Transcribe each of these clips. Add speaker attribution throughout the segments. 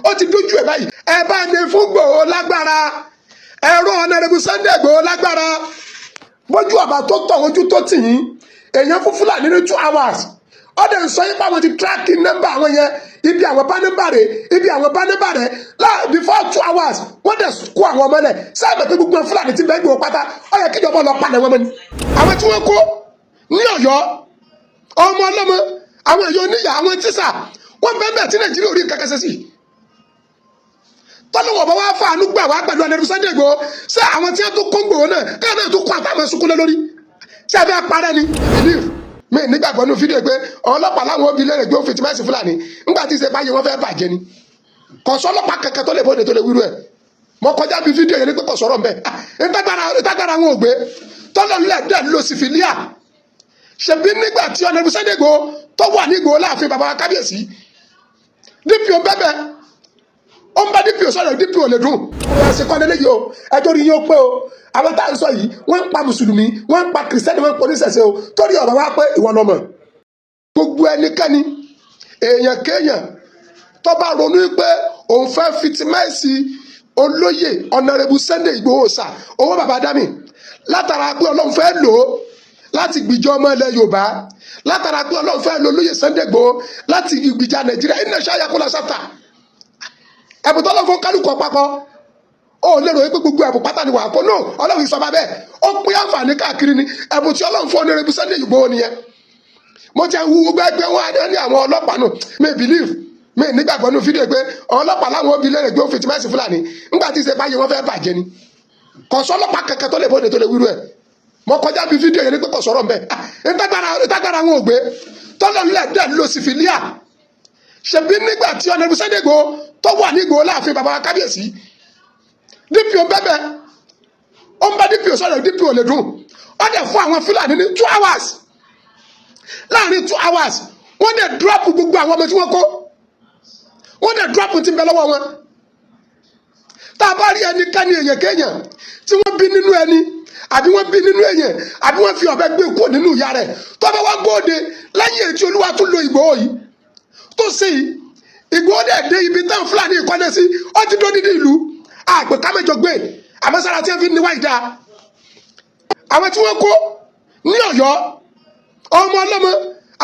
Speaker 1: ó ti dójú ẹ̀ báyìí ẹ bá ní fún Ìgbòho lágbára ẹ̀rọ Honorable Sunday Ìgbòho lágbára bójú àbá tó tọ̀ ojú tó tì yín èèyàn fún Fúlàní ní 2 hours ọdẹ ń sọ yín pé àwọn ti tíráàkì nọ́mbà àwọn yẹn ibi àwọn bá nọ́mbà rẹ̀ ibi àwọn bá nọ́mbà rẹ̀ before 2 hours wọ́n dẹ̀ kó àwọn ọmọ lẹ̀ sáà pé gbogbo Fúlàní ti bẹ́ẹ̀ Ìgbòho pátá ó yẹ kíjọba lọ palẹ̀ wọn mọ́ ni àwọn tí wọ́n kó ní Ọ̀yọ́ ọmọ ọlọ́mọ àwọn èèyàn oníyà àwọn tíṣà wọ́n bẹ́ẹ̀ bẹ́ẹ̀ tí Nàìjíríà orí kankan ṣe sí tọ́lọ́wọ́ bá wá fàánú gbà wá pẹ̀lú Honorable Sunday Ìgbòho ṣé àwọn tí wọ́n tó kó Ìgbòho náà káwọn náà tó kó àtàwọn sunkún lé lórí ṣé ẹ fẹ́ parẹ́ ni believe mi nígbàgbọ́ nínú fídíò pé ọlọ́pàá láwọn obì lẹ́rẹ̀ gbé òfin tí máa ṣe Fúlàní ńgbà tí ìṣe báyìí wọ́n fẹ́ bàjẹ́ ni kọ̀sọ́ ọlọ́pàá kankan tó lè bóde tó lè wíru ẹ̀ mọ kọjá bí fídíò yẹn ní pé kọ̀sọ́rọ̀ mbẹ́ ìtagbára wọn ò gbé tọ́lọ́ nílẹ̀ dẹ̀ lọ sí fìlíà ṣebí nígbà tí Honorable Sunday Ìgbòho tó wà ní Ìgbòho láàfin bàbá wa kábíyèsí DPO bẹ́bẹ̀ ó ń bá DPO sọ̀rọ̀ DPO lè dùn wọ́n ṣe kọ́ lélẹ́yìí o ẹjọ́ rí yín ó pé o àwọn tá à ń sọ yìí wọ́n ń pa mùsùlùmí wọ́n ń pa kìrìsìtẹ́nì wọ́n ń pa oníṣẹ̀ṣe o torí ọ̀rọ̀ wa pé ìwọ lọ́mọ gbogbo ẹnikẹ́ni èèyàn kéèyàn tó bá ronú pé òun fẹ́ fitimáìsì olóyè Honorable Sunday Ìgbòho sà owó bàbá dámì látara pé Ọlọ́run fẹ́ lò ó láti gbìjọ ọmọ ilẹ̀ Yorùbá látara pé Ọlọ́run fẹ́ lò olóyè Sunday Ìgbòho láti gbìjà Nàìjíríà iná ṣáyà kó lọ sáfà ẹ̀bùn tó lọ́ fún kálukú papọ̀ ó lérò pé gbogbo ẹ̀bùn pátá ni wà á kó náà Ọlọ́run ìsọba bẹ́ẹ̀ ó pín àǹfààní káàkiri ni ẹ̀bùn tí Ọlọ́run fún Honorable Sunday Ìgbòho nìyẹn mo ti wu gbẹgbẹ wọn adé ní àwọn ọlọ́pàá nù mi believe mi nígbàgbọ́ nínú fídíò pé ọlọ́pàá láwọn obì lẹ́rẹ̀ gbé òfin tí máa ṣe Fúlàní ńgbà tí ìṣe báyìí wọ́n fẹ́ bàjẹ́ ni kọ̀sọ́ ọlọ́pàá kankan tó lè bóde tó lè wíru ẹ̀ mo kọjá bí fídíò yẹn ní pé kọ̀sọ́rọ̀ mbẹ́ ìtagbára wọn ò gbé tọ́lọ́ nílẹ̀ dẹ̀ lọ sí fìlíà ṣebí nígbà tí Honorable Sunday Ìgbòho tó wà ní Ìgbòho láàfin bàbá wa kábíyèsí DPO bẹ́bẹ̀ ó ń bá DPO sọ̀rọ̀ DPO lè dùn ó dẹ̀ fún àwọn Fúlàní ní 2 hours láàrin 2 hours wọ́n dẹ̀ drop gbogbo àwọn ọmọ tí wọ́n kó wọ́n dẹ̀ drop ti ń bẹ lọ́wọ́ wọn tá a bá rí ẹnikẹ́ni èèyàn kéèyàn tí wọ́n bí nínú ẹni àbí wọ́n bí nínú èèyàn àbí wọ́n fi ọ̀bẹ gbé kúrò nínú ìyá rẹ̀ tó bá wá gbóde lẹ́yìn ètí Olúwa tún lo Ìgbòho yìí tó sì Ìgbòho dẹ̀ dé ibi tán Fúlàní ìkọ́lé sí ó ti dó dídí ìlú àgbẹ̀ kámẹ́jọ gbé àmọ́sára tí wọ́n fi níwá ìdá àwọn tí wọ́n kó ní Ọ̀yọ́ ọmọ ọlọ́mọ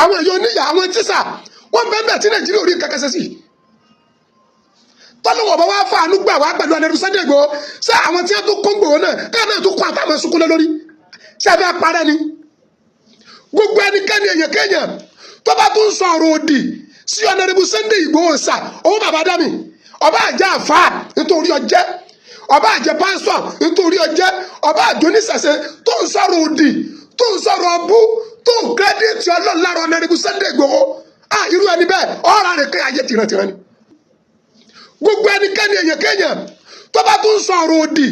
Speaker 1: àwọn èèyàn oníyà àwọn tíṣà wọ́n bẹ́ẹ̀ tí Nàìjíríà orí kankan ṣe sí tọ́lọ́wọ́ bá wá fàánú gbà wá pẹ̀lú Honorable Sunday Ìgbòho ṣé àwọn tí wọ́n tó kó Ìgbòho náà káà náà tó kó àtàwọn sunkún lé lórí ṣé ẹ fẹ́ parẹ́ ni gbogbo ẹnikẹ́ni èèyàn kéèyàn tó bá tún sọ ọ̀rọ̀ òdì sí Honorable Sunday Ìgbòho sà owó bàbá dámì ọba àjẹ́ àfáà nítorí ọjẹ́ ọba àjẹ́ pásítọ̀ nítorí ọjẹ́ ọba àjẹ́ oníṣẹ̀ṣe tó ń sọ̀rọ̀ òdì tó ń sọ̀rọ̀ ọbú tó ń kírẹ́díìtì Ọlọ́run lára Honorable Sunday Ìgbòho irú ẹni bẹ́ẹ̀ ọ̀rọ̀ rẹ̀ kẹ́ ayé tìrantìran ni gbogbo ẹnikẹ́ni èèyàn kéèyàn tó bá tún sọ ọ̀rọ̀ òdì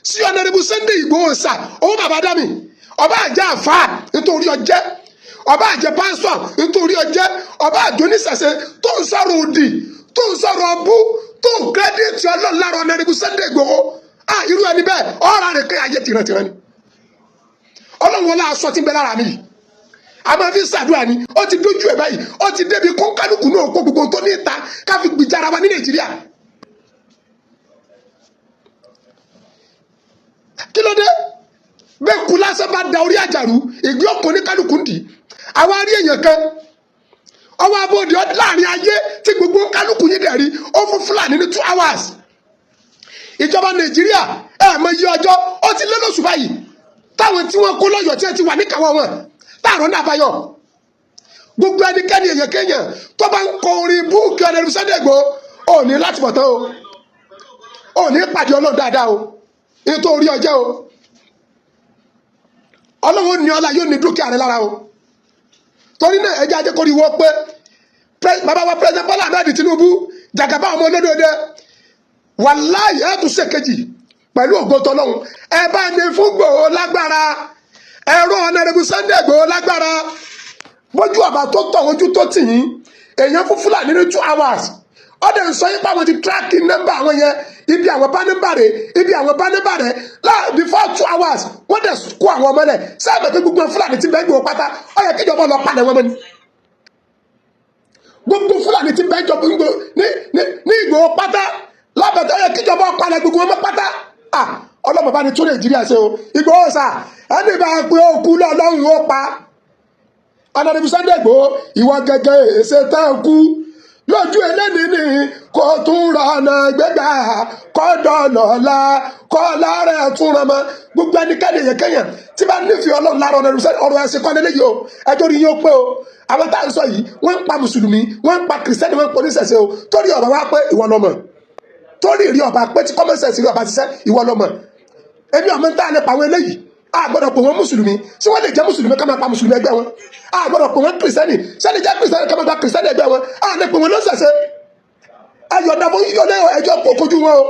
Speaker 1: sí Honorable Sunday Ìgbòho sà owó bàbá dámì ọba àjẹ́ àfáà nítorí ọjẹ́ ọba àjẹ́ pásítọ̀ nítorí ọjẹ́ ọba àjẹ́ oníṣẹ̀ṣe tó ń sọ̀rọ̀ òdì tó ń sọ̀rọ̀ ọbú tó ń kírẹ́díìtì Ọlọ́run lára Honorable Sunday Ìgbòho irú ẹni bẹ́ẹ̀ ọ̀rọ̀ rẹ̀ kẹ́ ayé tìrantìran ni Ọlọ́run wọlé aṣọ tí ń bẹ lára mi yìí a máa fi ṣàdúrà ni ó ti dójú ẹ̀ báyìí ó ti débi kọ́ńkálùkù náà kó gbogbo tó ní ìta ká fi gbìjára wa ní Nàìjíríà kí ló dé bẹ́ẹ̀ kú lásán bá da orí àjàrú ìgbé ọkàn ní kálukú ń dì àwa rí èèyàn kan ọwọ́ abóde láàrin ayé tí gbogbo kálukú yìí dẹ̀ rí ó fún Fúlàní ní 2 hours ìjọba Nàìjíríà mọ iye ọjọ́ ó ti lé lóṣù báyìí táwọn tí wọ́n kó lọ́yọ̀ tí wọ́n ti wà níkàwọ́ wọn táàrọ̀ náà bá yọ gbogbo ẹnikẹ́ni èèyàn kéèyàn tó bá ń kọ orin búùkì Honorable Sunday Ìgbòho ò ní láti bọ̀ tán o ò ní pàdé Ọlọ́run dáadáa o nítorí ọjọ́ o Ọlọ́run ní ọlá yóò ní dúkìá rẹ lára o torí náà ẹjẹ́ ajé kórìí wọ́n pé bàbá wa President Bola Ahmed Tinubu jàgàbá ọmọ olódòdó wàláì ẹ̀ tún ṣèkejì pẹ̀lú ògo tọ́lọ́run ẹ bá ní fún Ìgbòho lágbára ẹ̀rọ Honorable Sunday Ìgbòho lágbára bójú àbá tó tọ̀ ojú tó tì yín èèyàn fún Fúlàní ní 2 hours ọdẹ ń sọ yín pé àwọn ti tíráàkì nọ́mbà àwọn yẹn ibi àwọn bá nọ́mbà rẹ̀ ibi àwọn bá nọ́mbà rẹ̀ before 2 hours wọ́n dẹ̀ kó àwọn ọmọ rẹ̀ sáà pé gbogbo Fúlàní ti bẹ́ẹ̀ Ìgbòho pátá ó yẹ kíjọba lọ palẹ̀ wọn mọ́ ni gbogbo Fúlàní ti bẹ́ẹ̀ jọba ní Ìgbòho pátá lábẹ́tẹ̀ yẹ kíjọba ọ̀pálẹ̀ gbogbo ọmọ pátá ọlọ́mọ bá ní tún Nàìjíríà ṣe o Ìgbòho sà ẹni bá pé ó kú lọ́lọ́run ó pa Honorable Sunday Igboho ìwọ gẹ́gẹ́ èsè tẹ́ ẹ kú lójú eléni ni kò tún rọ̀nà gbégbá kọ́dọ̀nà kọ́ lára ẹ̀ tún rọmọ gbogbo ẹnikẹ́ni èyẹkẹ́yàn tí bá nífẹ̀ẹ́ Ọlọ́run lára ọ̀rọ̀ ẹ̀sìn kan lélẹ́yìí o ẹjọ́ rí yóò pé o àwọn tá à ń sọ yìí wọ́n ń pa mùsùlùmí wọ́n ń pa kìrìsìtẹ́nì wọ́n ń pa oníṣẹ̀ṣe o torí ọ̀rọ̀ wa pé ìwọ lọ́mọ torí ìrí ọba pé tí kọ́mẹ́sẹ̀sì rí ọba ṣiṣẹ́ ìwọ lọ́mọ èmi ọmọ ń tà lè pa àwọn eléyìí a gbọ́dọ̀ pè wọ́n mùsùlùmí sí wọ́n lè jẹ́ mùsùlùmí ká máa pa mùsùlùmí ẹgbẹ́ wọn a gbọ́dọ̀ pè wọ́n kìrìsìtẹ́nì sẹ́ni jẹ́ kìrìsìtẹ́nì ká máa pa kìrìsìtẹ́nì ẹgbẹ́ wọn a lè pè wọ́n lọ́sẹ̀ṣẹ̀ ayọ̀dà fún yíyọ ẹjọ́ kojú wọn o.